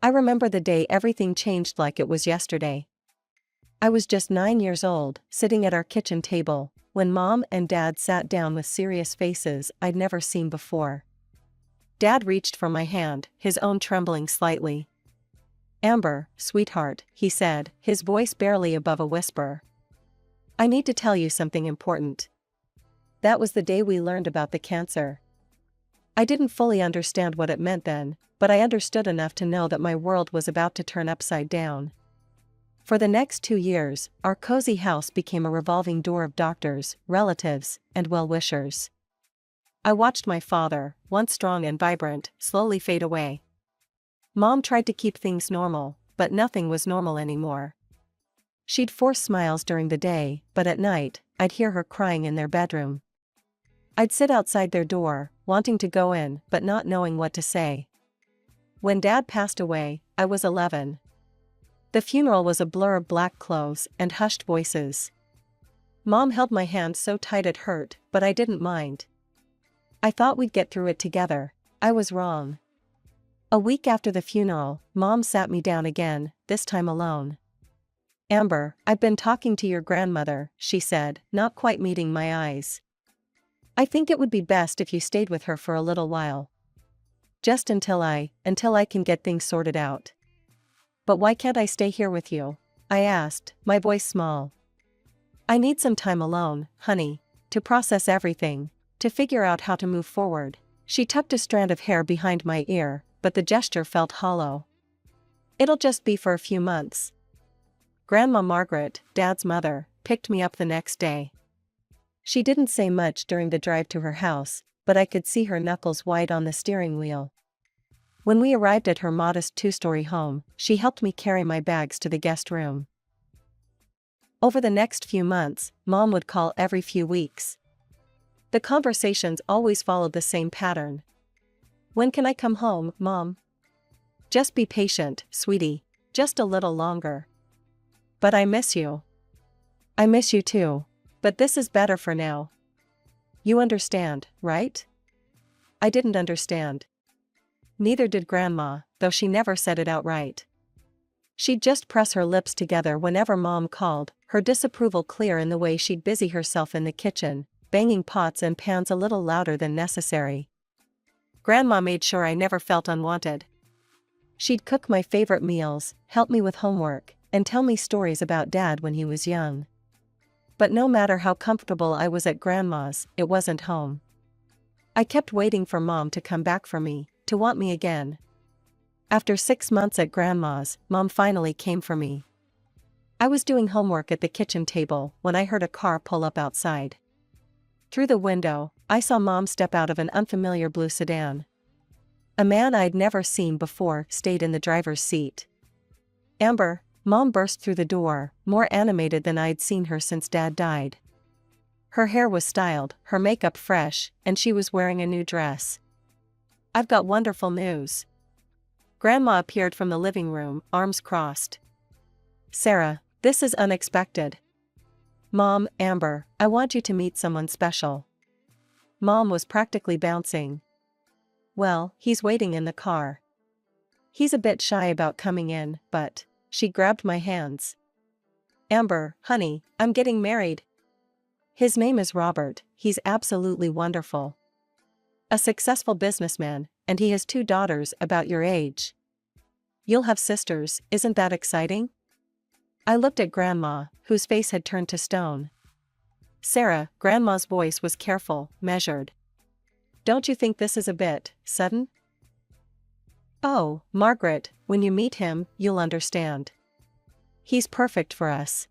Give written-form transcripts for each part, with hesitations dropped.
I remember the day everything changed like it was yesterday. I was just 9 years old, sitting at our kitchen table, when Mom and Dad sat down with serious faces I'd never seen before. Dad reached for my hand, his own trembling slightly. "Amber, sweetheart," he said, his voice barely above a whisper. "I need to tell you something important." That was the day we learned about the cancer. I didn't fully understand what it meant then, but I understood enough to know that my world was about to turn upside down. For the next 2 years, our cozy house became a revolving door of doctors, relatives, and well-wishers. I watched my father, once strong and vibrant, slowly fade away. Mom tried to keep things normal, but nothing was normal anymore. She'd force smiles during the day, but at night, I'd hear her crying in their bedroom. I'd sit outside their door, wanting to go in, but not knowing what to say. When Dad passed away, I was 11. The funeral was a blur of black clothes and hushed voices. Mom held my hand so tight it hurt, but I didn't mind. I thought we'd get through it together. I was wrong. A week after the funeral, Mom sat me down again, this time alone. "Amber, I've been talking to your grandmother," she said, not quite meeting my eyes. "I think it would be best if you stayed with her for a little while. Just until I can get things sorted out." "But why can't I stay here with you?" I asked, my voice small. "I need some time alone, honey, to process everything, to figure out how to move forward." She tucked a strand of hair behind my ear, but the gesture felt hollow. "It'll just be for a few months." Grandma Margaret, Dad's mother, picked me up the next day. She didn't say much during the drive to her house, but I could see her knuckles white on the steering wheel. When we arrived at her modest 2-story home, she helped me carry my bags to the guest room. Over the next few months, Mom would call every few weeks. The conversations always followed the same pattern. "When can I come home, Mom?" "Just be patient, sweetie. Just a little longer." "But I miss you." "I miss you too. But this is better for now. You understand, right?" I didn't understand. Neither did Grandma, though she never said it outright. She'd just press her lips together whenever Mom called, her disapproval clear in the way she'd busy herself in the kitchen, banging pots and pans a little louder than necessary. Grandma made sure I never felt unwanted. She'd cook my favorite meals, help me with homework, and tell me stories about Dad when he was young. But no matter how comfortable I was at Grandma's, it wasn't home. I kept waiting for Mom to come back for me, to want me again. After 6 months at Grandma's, Mom finally came for me. I was doing homework at the kitchen table when I heard a car pull up outside. Through the window, I saw Mom step out of an unfamiliar blue sedan. A man I'd never seen before stayed in the driver's seat. "Amber," Mom burst through the door, more animated than I'd seen her since Dad died. Her hair was styled, her makeup fresh, and she was wearing a new dress. "I've got wonderful news." Grandma appeared from the living room, arms crossed. "Sarah, this is unexpected." "Mom, Amber, I want you to meet someone special." Mom was practically bouncing. "Well, he's waiting in the car. He's a bit shy about coming in, but..." She grabbed my hands. "Amber, honey, I'm getting married. His name is Robert, he's absolutely wonderful. A successful businessman, and he has 2 daughters about your age. You'll have sisters, isn't that exciting?" I looked at Grandma, whose face had turned to stone. "Sarah," Grandma's voice was careful, measured. "Don't you think this is a bit sudden?" "Oh, Margaret, when you meet him, you'll understand. He's perfect for us.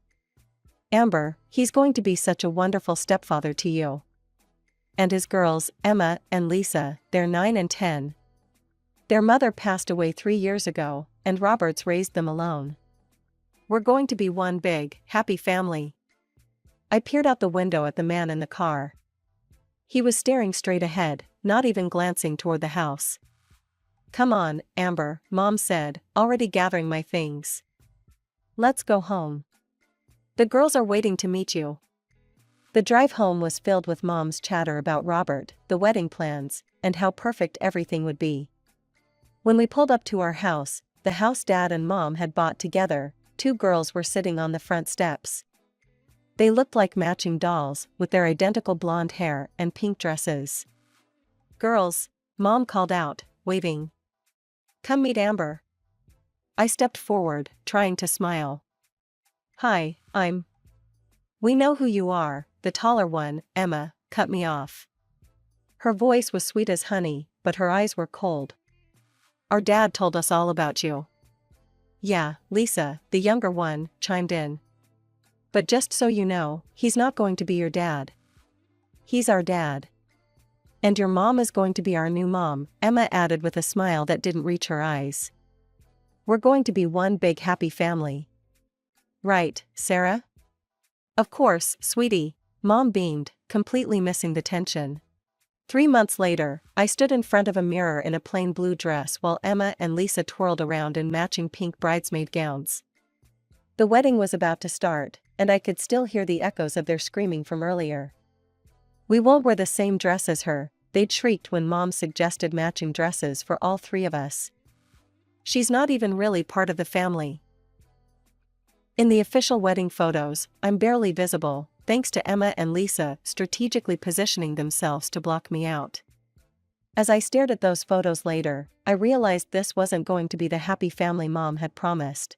Amber, he's going to be such a wonderful stepfather to you. And his girls, Emma and Lisa, they're 9 and 10. Their mother passed away 3 years ago, and Robert's raised them alone. We're going to be one big, happy family." I peered out the window at the man in the car. He was staring straight ahead, not even glancing toward the house. "Come on, Amber," Mom said, already gathering my things. "Let's go home. The girls are waiting to meet you." The drive home was filled with Mom's chatter about Robert, the wedding plans, and how perfect everything would be. When we pulled up to our house, the house Dad and Mom had bought together, two girls were sitting on the front steps. They looked like matching dolls, with their identical blonde hair and pink dresses. "Girls," Mom called out, waving. "Come meet Amber." I stepped forward, trying to smile. "Hi, I'm..." "We know who you are," the taller one, Emma, cut me off. Her voice was sweet as honey, but her eyes were cold. "Our dad told us all about you." "Yeah," Lisa, the younger one, chimed in. "But just so you know, he's not going to be your dad. He's our dad. And your mom is going to be our new mom," Emma added with a smile that didn't reach her eyes. "We're going to be one big happy family. Right, Sarah?" "Of course, sweetie," Mom beamed, completely missing the tension. 3 months later, I stood in front of a mirror in a plain blue dress while Emma and Lisa twirled around in matching pink bridesmaid gowns. The wedding was about to start, and I could still hear the echoes of their screaming from earlier. "We won't wear the same dress as her," they'd shrieked when Mom suggested matching dresses for all three of us. "She's not even really part of the family." In the official wedding photos, I'm barely visible, thanks to Emma and Lisa strategically positioning themselves to block me out. As I stared at those photos later, I realized this wasn't going to be the happy family Mom had promised.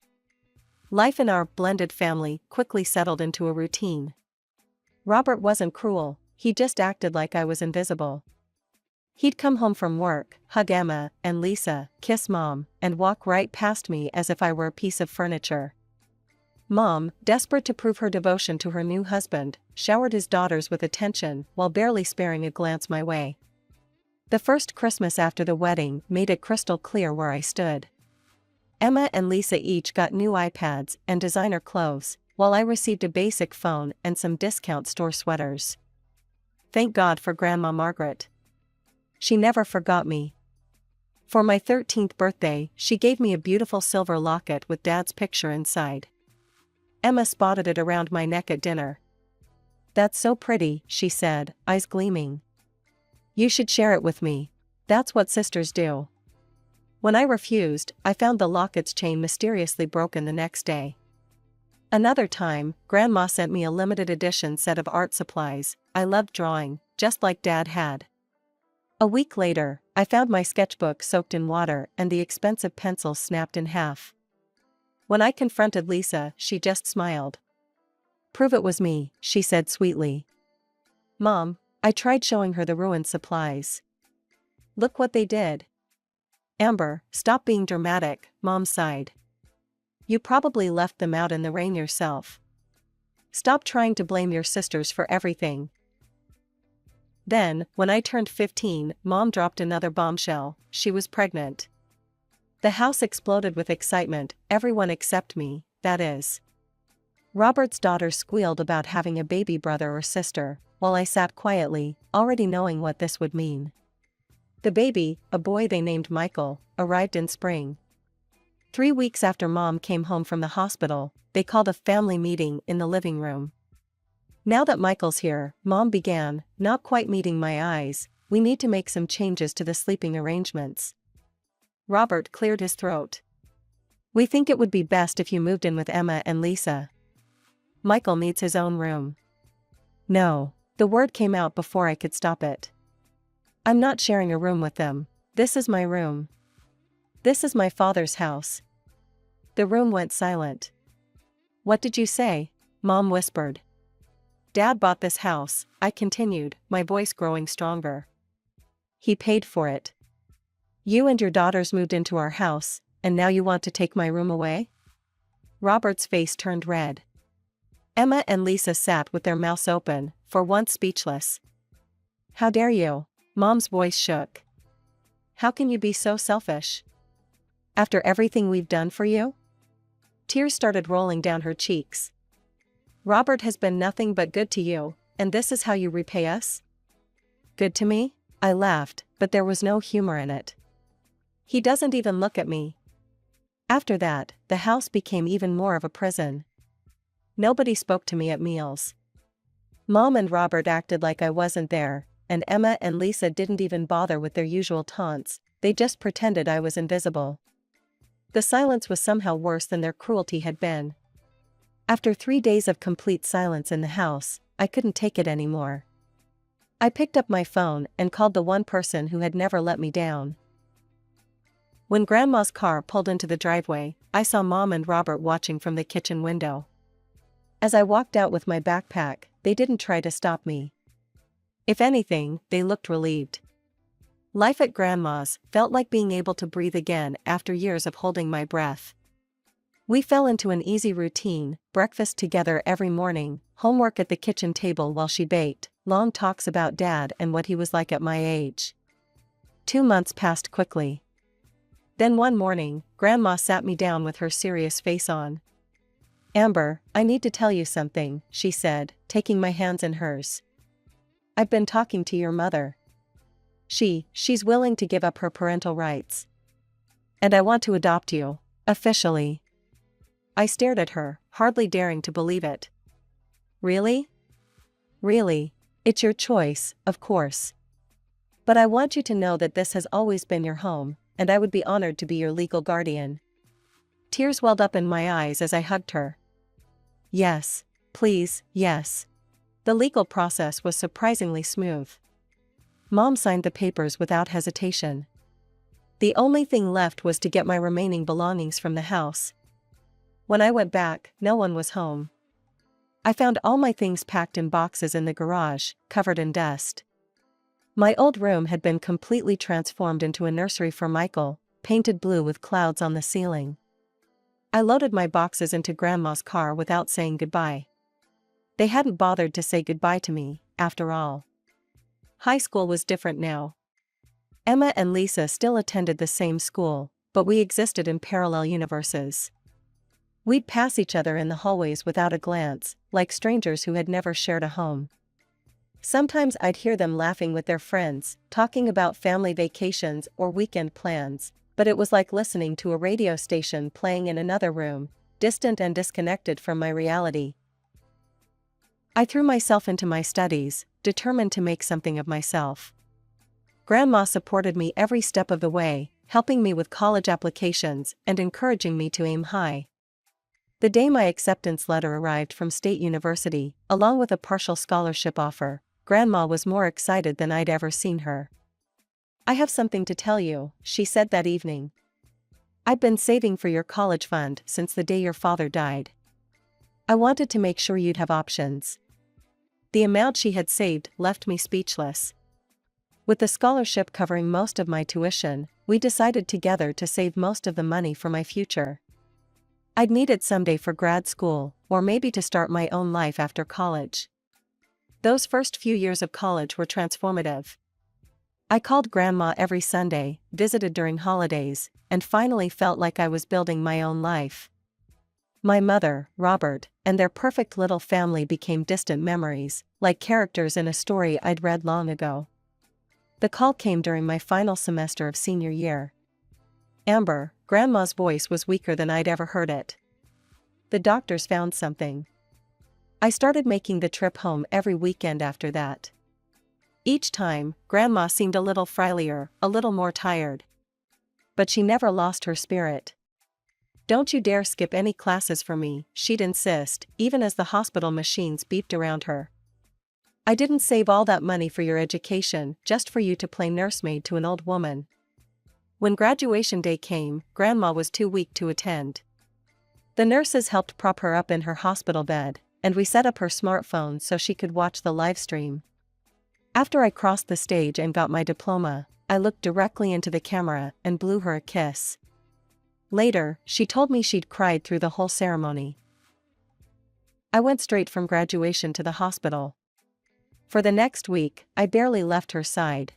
Life in our blended family quickly settled into a routine. Robert wasn't cruel, he just acted like I was invisible. He'd come home from work, hug Emma and Lisa, kiss Mom, and walk right past me as if I were a piece of furniture. Mom, desperate to prove her devotion to her new husband, showered his daughters with attention while barely sparing a glance my way. The first Christmas after the wedding made it crystal clear where I stood. Emma and Lisa each got new iPads and designer clothes, while I received a basic phone and some discount store sweaters. Thank God for Grandma Margaret. She never forgot me. For my 13th birthday, she gave me a beautiful silver locket with Dad's picture inside. Emma spotted it around my neck at dinner. "That's so pretty," she said, eyes gleaming. "You should share it with me. That's what sisters do." When I refused, I found the locket's chain mysteriously broken the next day. Another time, Grandma sent me a limited edition set of art supplies. I loved drawing, just like Dad had. A week later, I found my sketchbook soaked in water and the expensive pencil snapped in half. When I confronted Lisa, she just smiled. "Prove it was me," she said sweetly. "Mom," I tried showing her the ruined supplies. "Look what they did." "Amber, stop being dramatic," Mom sighed. "You probably left them out in the rain yourself. Stop trying to blame your sisters for everything." Then, when I turned 15, Mom dropped another bombshell: she was pregnant. The house exploded with excitement, everyone except me, that is. Robert's daughter squealed about having a baby brother or sister, while I sat quietly, already knowing what this would mean. The baby, a boy they named Michael, arrived in spring. 3 weeks after Mom came home from the hospital, they called a family meeting in the living room. "Now that Michael's here," Mom began, not quite meeting my eyes, "we need to make some changes to the sleeping arrangements." Robert cleared his throat. "We think it would be best if you moved in with Emma and Lisa. Michael needs his own room." "No." The word came out before I could stop it. "I'm not sharing a room with them. This is my room. This is my father's house." The room went silent. "What did you say?" Mom whispered. "Dad bought this house," I continued, my voice growing stronger. "He paid for it. You and your daughters moved into our house, and now you want to take my room away?" Robert's face turned red. Emma and Lisa sat with their mouths open, for once speechless. "How dare you?" Mom's voice shook. "How can you be so selfish? After everything we've done for you?" Tears started rolling down her cheeks. "Robert has been nothing but good to you, and this is how you repay us?" "Good to me?" I laughed, but there was no humor in it. "He doesn't even look at me." After that, the house became even more of a prison. Nobody spoke to me at meals. Mom and Robert acted like I wasn't there, and Emma and Lisa didn't even bother with their usual taunts, they just pretended I was invisible. The silence was somehow worse than their cruelty had been. After 3 days of complete silence in the house, I couldn't take it anymore. I picked up my phone and called the one person who had never let me down. When Grandma's car pulled into the driveway, I saw Mom and Robert watching from the kitchen window. As I walked out with my backpack, they didn't try to stop me. If anything, they looked relieved. Life at Grandma's felt like being able to breathe again after years of holding my breath. We fell into an easy routine: breakfast together every morning, homework at the kitchen table while she baked, long talks about Dad and what he was like at my age. 2 months passed quickly. Then one morning, Grandma sat me down with her serious face on. "Amber, I need to tell you something," she said, taking my hands in hers. "I've been talking to your mother. She's willing to give up her parental rights. And I want to adopt you, officially." I stared at her, hardly daring to believe it. "Really? Really? It's your choice, of course. But I want you to know that this has always been your home, and I would be honored to be your legal guardian." Tears welled up in my eyes as I hugged her. "Yes, please, yes." The legal process was surprisingly smooth. Mom signed the papers without hesitation. The only thing left was to get my remaining belongings from the house. When I went back, no one was home. I found all my things packed in boxes in the garage, covered in dust. My old room had been completely transformed into a nursery for Michael, painted blue with clouds on the ceiling. I loaded my boxes into Grandma's car without saying goodbye. They hadn't bothered to say goodbye to me, after all. High school was different now. Emma and Lisa still attended the same school, but we existed in parallel universes. We'd pass each other in the hallways without a glance, like strangers who had never shared a home. Sometimes I'd hear them laughing with their friends, talking about family vacations or weekend plans, but it was like listening to a radio station playing in another room, distant and disconnected from my reality. I threw myself into my studies, determined to make something of myself. Grandma supported me every step of the way, helping me with college applications and encouraging me to aim high. The day my acceptance letter arrived from State University, along with a partial scholarship offer, Grandma was more excited than I'd ever seen her. "I have something to tell you," she said that evening. "I've been saving for your college fund since the day your father died. I wanted to make sure you'd have options." The amount she had saved left me speechless. With the scholarship covering most of my tuition, we decided together to save most of the money for my future. I'd need it someday for grad school, or maybe to start my own life after college. Those first few years of college were transformative. I called Grandma every Sunday, visited during holidays, and finally felt like I was building my own life. My mother, Robert, and their perfect little family became distant memories, like characters in a story I'd read long ago. The call came during my final semester of senior year. "Amber," Grandma's voice was weaker than I'd ever heard it. "The doctors found something." I started making the trip home every weekend after that. Each time, Grandma seemed a little frilier, a little more tired. But she never lost her spirit. "Don't you dare skip any classes for me," she'd insist, even as the hospital machines beeped around her. "I didn't save all that money for your education just for you to play nursemaid to an old woman." When graduation day came, Grandma was too weak to attend. The nurses helped prop her up in her hospital bed, and we set up her smartphone so she could watch the live stream. After I crossed the stage and got my diploma, I looked directly into the camera and blew her a kiss. Later, she told me she'd cried through the whole ceremony. I went straight from graduation to the hospital. For the next week, I barely left her side.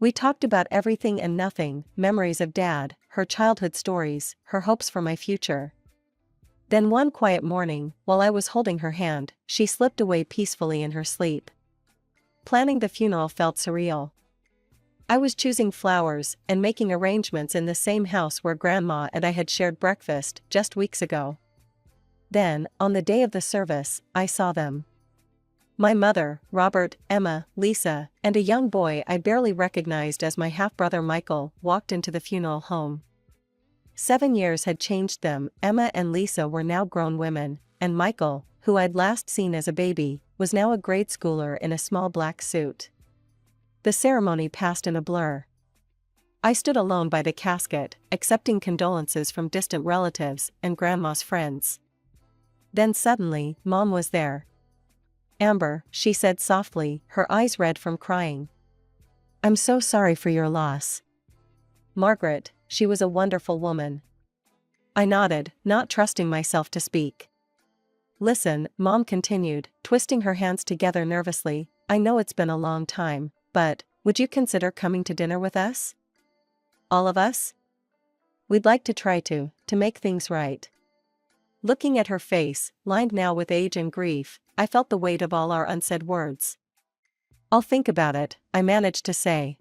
We talked about everything and nothing: memories of Dad, her childhood stories, her hopes for my future. Then one quiet morning, while I was holding her hand, she slipped away peacefully in her sleep. Planning the funeral felt surreal. I was choosing flowers and making arrangements in the same house where Grandma and I had shared breakfast just weeks ago. Then, on the day of the service, I saw them. My mother, Robert, Emma, Lisa, and a young boy I barely recognized as my half-brother Michael walked into the funeral home. 7 years had changed them. Emma and Lisa were now grown women, and Michael, who I'd last seen as a baby, was now a grade schooler in a small black suit. The ceremony passed in a blur. I stood alone by the casket, accepting condolences from distant relatives and Grandma's friends. Then suddenly, Mom was there. "Amber," she said softly, her eyes red from crying. "I'm so sorry for your loss." "Margaret, she was a wonderful woman." I nodded, not trusting myself to speak. "Listen," Mom continued, twisting her hands together nervously, "I know it's been a long time, but would you consider coming to dinner with us? All of us? We'd like to try to make things right." Looking at her face, lined now with age and grief, I felt the weight of all our unsaid words. "I'll think about it," I managed to say.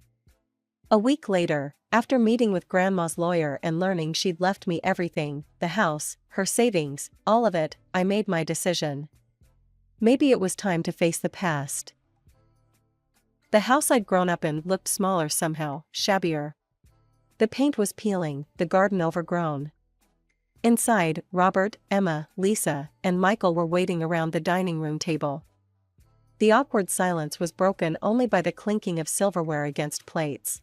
A week later, after meeting with Grandma's lawyer and learning she'd left me everything, the house, her savings, all of it, I made my decision. Maybe it was time to face the past. The house I'd grown up in looked smaller somehow, shabbier. The paint was peeling, the garden overgrown. Inside, Robert, Emma, Lisa, and Michael were waiting around the dining room table. The awkward silence was broken only by the clinking of silverware against plates.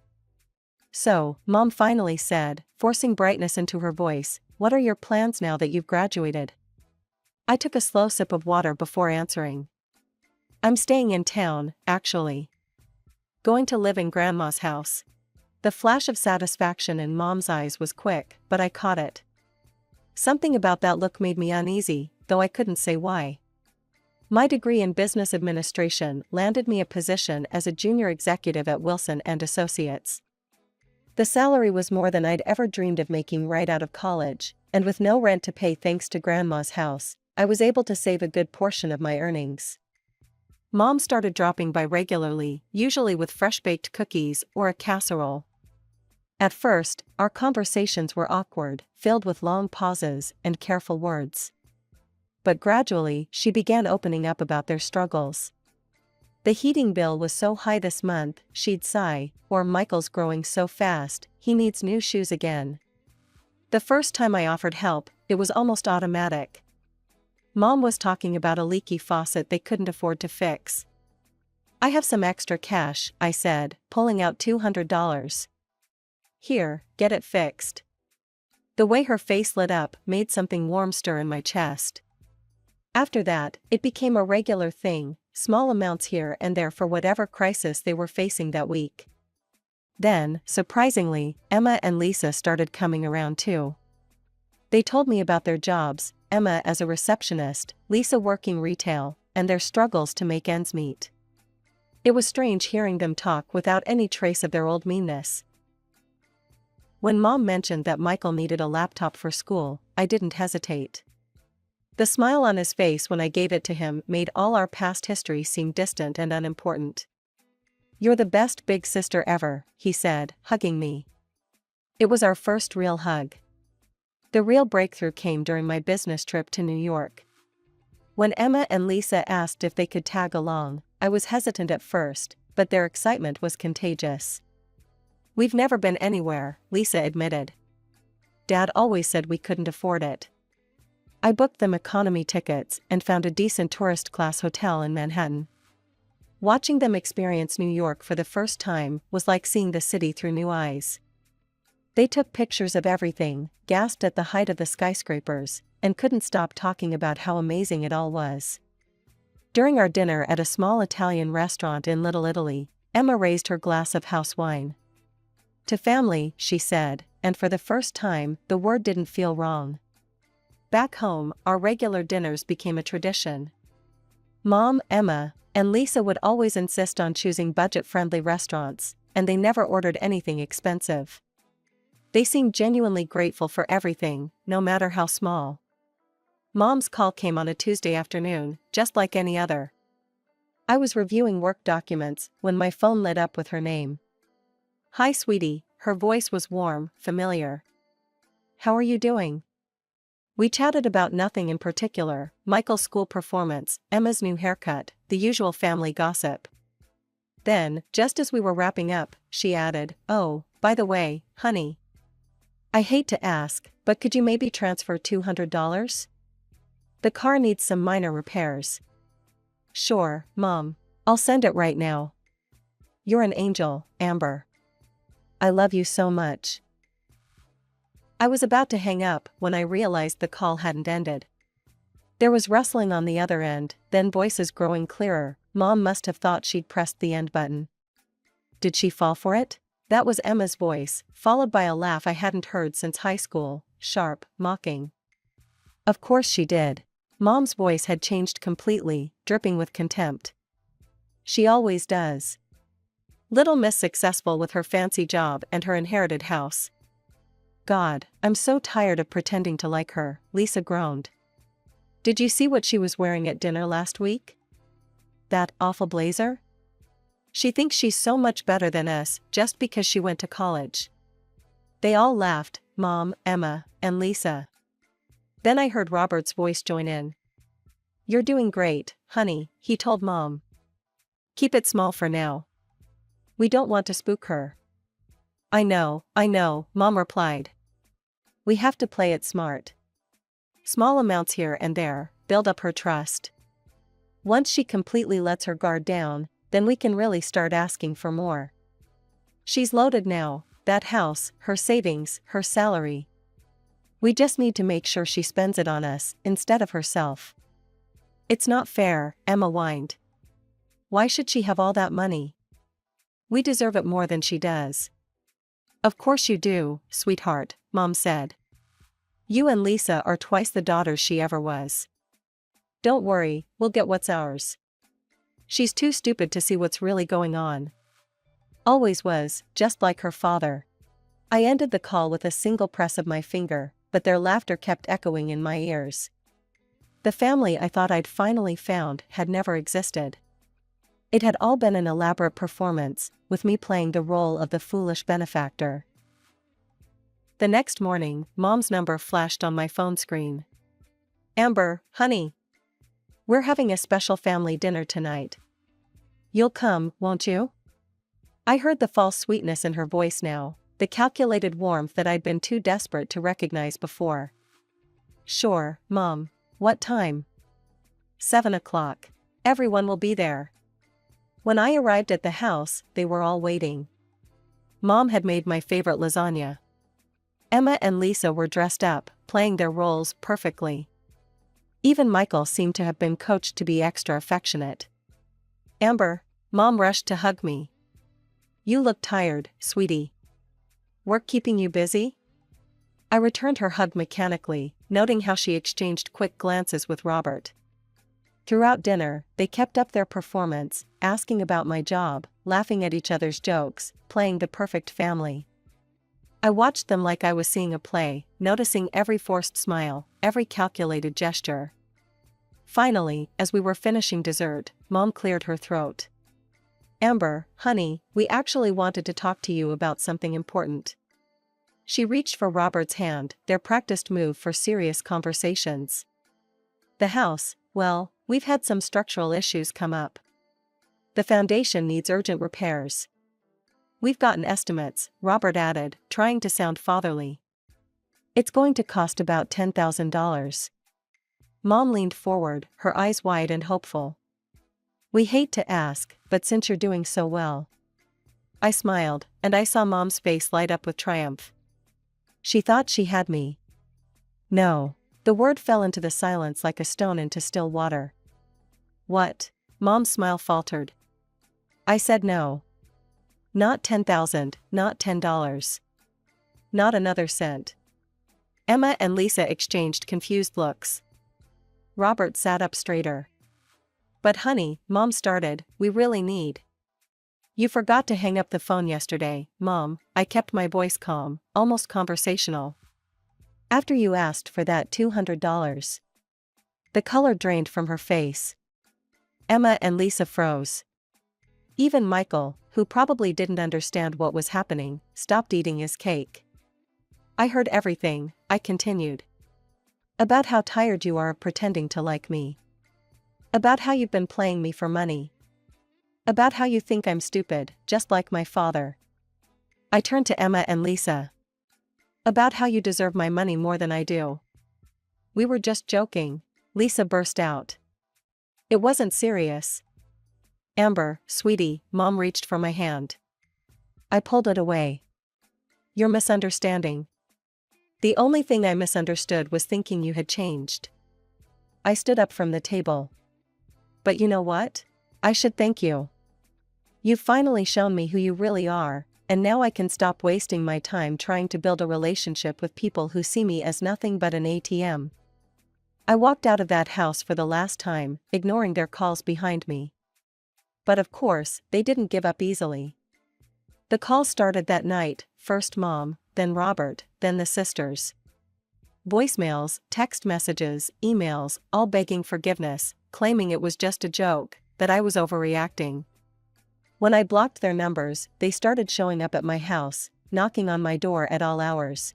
"So," Mom finally said, forcing brightness into her voice, "what are your plans now that you've graduated?" I took a slow sip of water before answering. "I'm staying in town, actually. Going to live in Grandma's house." The flash of satisfaction in Mom's eyes was quick, but I caught it. Something about that look made me uneasy, though I couldn't say why. My degree in business administration landed me a position as a junior executive at Wilson & Associates. The salary was more than I'd ever dreamed of making right out of college, and with no rent to pay thanks to Grandma's house, I was able to save a good portion of my earnings. Mom started dropping by regularly, usually with fresh-baked cookies or a casserole. At first, our conversations were awkward, filled with long pauses and careful words. But gradually, she began opening up about their struggles. The heating bill was so high this month, she'd sigh, or Michael's growing so fast, he needs new shoes again. The first time I offered help, it was almost automatic. Mom was talking about a leaky faucet they couldn't afford to fix. "I have some extra cash," I said, pulling out $200. "Here, get it fixed." The way her face lit up made something warm stir in my chest. After that, it became a regular thing, small amounts here and there for whatever crisis they were facing that week. Then, surprisingly, Emma and Lisa started coming around too. They told me about their jobs, Emma as a receptionist, Lisa working retail, and their struggles to make ends meet. It was strange hearing them talk without any trace of their old meanness. When Mom mentioned that Michael needed a laptop for school, I didn't hesitate. The smile on his face when I gave it to him made all our past history seem distant and unimportant. "You're the best big sister ever," he said, hugging me. It was our first real hug. The real breakthrough came during my business trip to New York. When Emma and Lisa asked if they could tag along, I was hesitant at first, but their excitement was contagious. "We've never been anywhere," Lisa admitted. "Dad always said we couldn't afford it." I booked them economy tickets and found a decent tourist-class hotel in Manhattan. Watching them experience New York for the first time was like seeing the city through new eyes. They took pictures of everything, gasped at the height of the skyscrapers, and couldn't stop talking about how amazing it all was. During our dinner at a small Italian restaurant in Little Italy, Emma raised her glass of house wine. "To family," she said, and for the first time, the word didn't feel wrong. Back home, our regular dinners became a tradition. Mom, Emma, and Lisa would always insist on choosing budget-friendly restaurants, and they never ordered anything expensive. They seemed genuinely grateful for everything, no matter how small. Mom's call came on a Tuesday afternoon, just like any other. I was reviewing work documents when my phone lit up with her name. "Hi, sweetie," her voice was warm, familiar. "How are you doing?" We chatted about nothing in particular, Michael's school performance, Emma's new haircut, the usual family gossip. Then, just as we were wrapping up, she added, "Oh, by the way, honey. I hate to ask, but could you maybe transfer $200? The car needs some minor repairs. Sure, Mom. I'll send it right now. You're an angel, Amber. I love you so much. I was about to hang up when I realized the call hadn't ended. There was rustling on the other end, then voices growing clearer. Mom must have thought she'd pressed the end button. Did she fall for it? That was Emma's voice, followed by a laugh I hadn't heard since high school, sharp, mocking. Of course she did. Mom's voice had changed completely, dripping with contempt. She always does. Little Miss Successful with her fancy job and her inherited house. God, I'm so tired of pretending to like her, Lisa groaned. Did you see what she was wearing at dinner last week? That awful blazer? She thinks she's so much better than us just because she went to college. They all laughed, Mom, Emma, and Lisa. Then I heard Robert's voice join in. You're doing great, honey, he told Mom. Keep it small for now. We don't want to spook her. I know, Mom replied. We have to play it smart. Small amounts here and there build up her trust. Once she completely lets her guard down, then we can really start asking for more. She's loaded now, that house, her savings, her salary. We just need to make sure she spends it on us instead of herself. It's not fair, Emma whined. Why should she have all that money? We deserve it more than she does. Of course you do, sweetheart, Mom said. You and Lisa are twice the daughters she ever was. Don't worry, we'll get what's ours. She's too stupid to see what's really going on. Always was, just like her father. I ended the call with a single press of my finger, but their laughter kept echoing in my ears. The family I thought I'd finally found had never existed. It had all been an elaborate performance, with me playing the role of the foolish benefactor. The next morning, Mom's number flashed on my phone screen. Amber, honey. We're having a special family dinner tonight. You'll come, won't you? I heard the false sweetness in her voice now, the calculated warmth that I'd been too desperate to recognize before. Sure, Mom. What time? 7 o'clock. Everyone will be there. When I arrived at the house, they were all waiting. Mom had made my favorite lasagna. Emma and Lisa were dressed up, playing their roles perfectly. Even Michael seemed to have been coached to be extra affectionate. Amber, Mom rushed to hug me. You look tired, sweetie. Work keeping you busy? I returned her hug mechanically, noting how she exchanged quick glances with Robert. Throughout dinner, they kept up their performance, asking about my job, laughing at each other's jokes, playing the perfect family. I watched them like I was seeing a play, noticing every forced smile, every calculated gesture. Finally, as we were finishing dessert, Mom cleared her throat. Amber, honey, we actually wanted to talk to you about something important. She reached for Robert's hand, their practiced move for serious conversations. The house, well, we've had some structural issues come up. The foundation needs urgent repairs. We've gotten estimates, Robert added, trying to sound fatherly. It's going to cost about $10,000. Mom leaned forward, her eyes wide and hopeful. We hate to ask, but since you're doing so well. I smiled, and I saw Mom's face light up with triumph. She thought she had me. No. The word fell into the silence like a stone into still water. What? Mom's smile faltered. I said no. Not 10,000, not $10. Not another cent. Emma and Lisa exchanged confused looks. Robert sat up straighter. But honey, Mom started, we really need. You forgot to hang up the phone yesterday, Mom, I kept my voice calm, almost conversational. After you asked for that $200. The color drained from her face. Emma and Lisa froze. Even Michael, who probably didn't understand what was happening, stopped eating his cake. I heard everything, I continued. About how tired you are of pretending to like me. About how you've been playing me for money. About how you think I'm stupid, just like my father. I turned to Emma and Lisa. About how you deserve my money more than I do. We were just joking, Lisa burst out. It wasn't serious. Amber, sweetie, Mom reached for my hand. I pulled it away. You're misunderstanding. The only thing I misunderstood was thinking you had changed. I stood up from the table. But you know what? I should thank you. You've finally shown me who you really are, and now I can stop wasting my time trying to build a relationship with people who see me as nothing but an ATM. I walked out of that house for the last time, ignoring their calls behind me. But of course, they didn't give up easily. The calls started that night, first Mom, then Robert, then the sisters. Voicemails, text messages, emails, all begging forgiveness, claiming it was just a joke, that I was overreacting. When I blocked their numbers, they started showing up at my house, knocking on my door at all hours.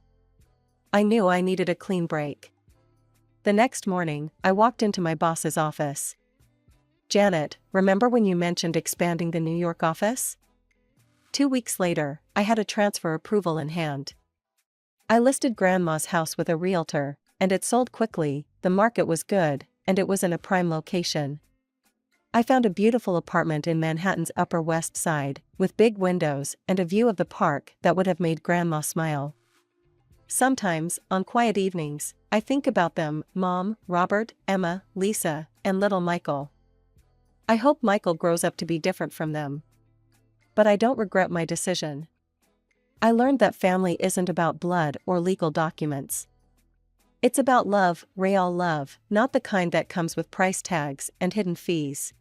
I knew I needed a clean break. The next morning, I walked into my boss's office. Janet, remember when you mentioned expanding the New York office? 2 weeks later, I had a transfer approval in hand. I listed Grandma's house with a realtor, and it sold quickly, the market was good, and it was in a prime location. I found a beautiful apartment in Manhattan's Upper West Side, with big windows and a view of the park that would have made Grandma smile. Sometimes, on quiet evenings, I think about them, Mom, Robert, Emma, Lisa, and little Michael. I hope Michael grows up to be different from them. But I don't regret my decision. I learned that family isn't about blood or legal documents. It's about love, real love, not the kind that comes with price tags and hidden fees.